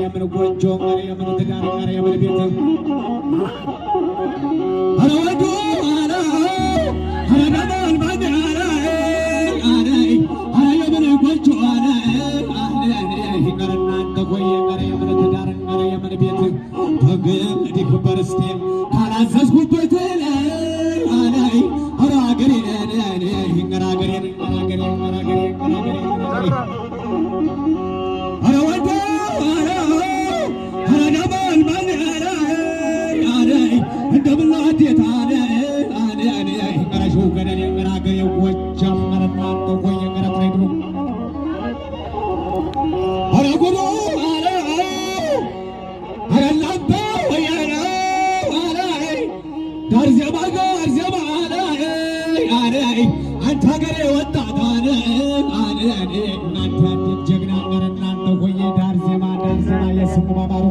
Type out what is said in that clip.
የምን ጎጆ የምን ትዳር የምን ቤት አረ ወዶ አረ አረ ባዳ አረ የምን ጎጆ አረ እናንተ ቆየ የምን ትዳር የምን ቤት ተገዲ በርስቴ ካላዘዝኩበት አላይ አረ አገሬ ጀግና እናንተ ሆይ ዳር ዜማ የስሙ ማማሩ